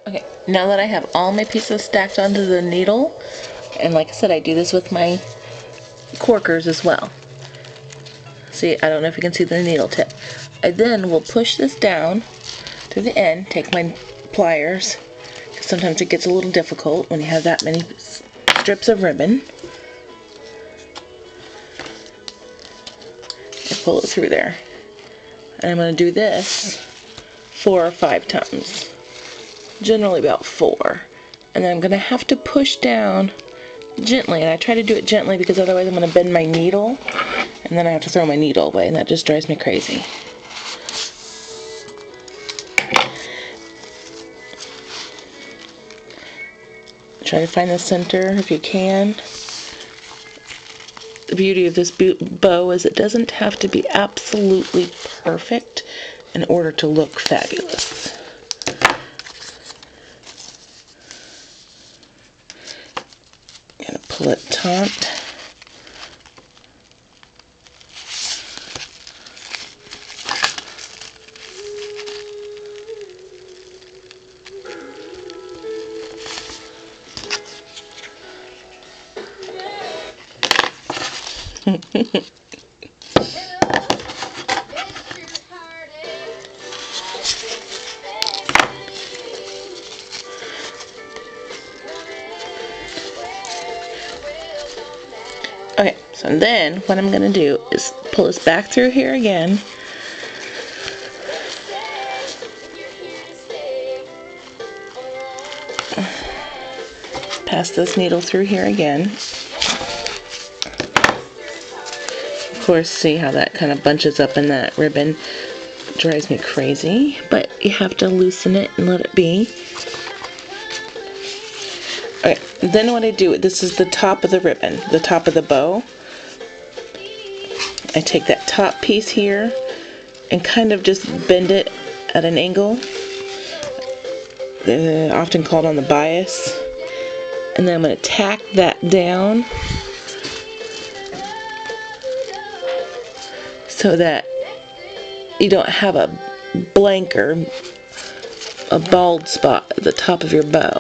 Okay, now that I have all my pieces stacked onto the needle, and like I said, I do this with my corkers as well. See, I don't know if you can see the needle tip. I then will push this down to the end, take my pliers, because sometimes it gets a little difficult when you have that many strips of ribbon. And pull it through there. And I'm going to do this 4 or 5 times. Generally about 4. And then I'm going to have to push down gently, and I try to do it gently because otherwise I'm going to bend my needle, and then I have to throw my needle away, and that just drives me crazy. Try to find the center if you can. The beauty of this bow is it doesn't have to be absolutely perfect in order to look fabulous. Gonna pull it taut. Okay, so then what I'm going to do is pull this back through here again. Pass this needle through here again. Of course, see how that kind of bunches up in that ribbon. It drives me crazy, but you have to loosen it and let it be. Okay, then what I do, this is the top of the ribbon, the top of the bow. I take that top piece here and kind of just bend it at an angle, often called on the bias. And then I'm going to tack that down so that you don't have a blank or a bald spot at the top of your bow.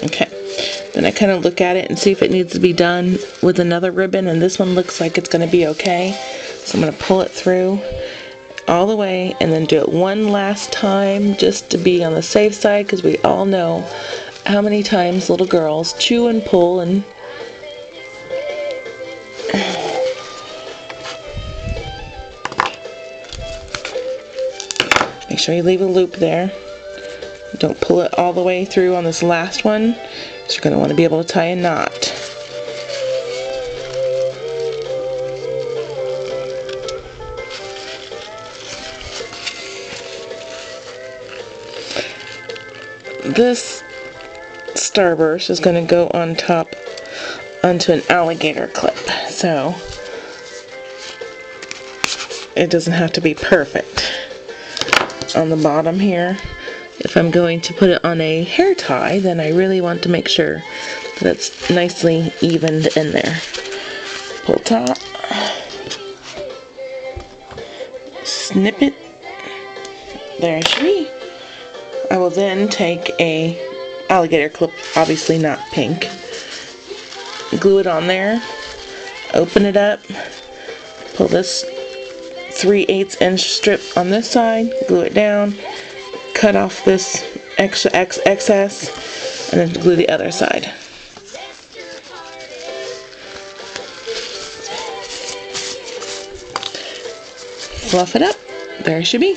Okay, then I kind of look at it and see if it needs to be done with another ribbon, and this one looks like it's going to be okay. So I'm going to pull it through all the way and then do it one last time just to be on the safe side, because we all know how many times little girls chew and pull and make sure you leave a loop there. Don't pull it all the way through on this last one, so you're going to want to be able to tie a knot. This Starburst is going to go on top onto an alligator clip, so it doesn't have to be perfect on the bottom here. If I'm going to put it on a hair tie, then I really want to make sure that it's nicely evened in there. Pull taut, snip it, there it should be. I will then take a alligator clip, obviously not pink, glue it on there, open it up, pull this 3/8 inch strip on this side, glue it down, cut off this extra excess, and then glue the other side. Fluff it up, there it should be.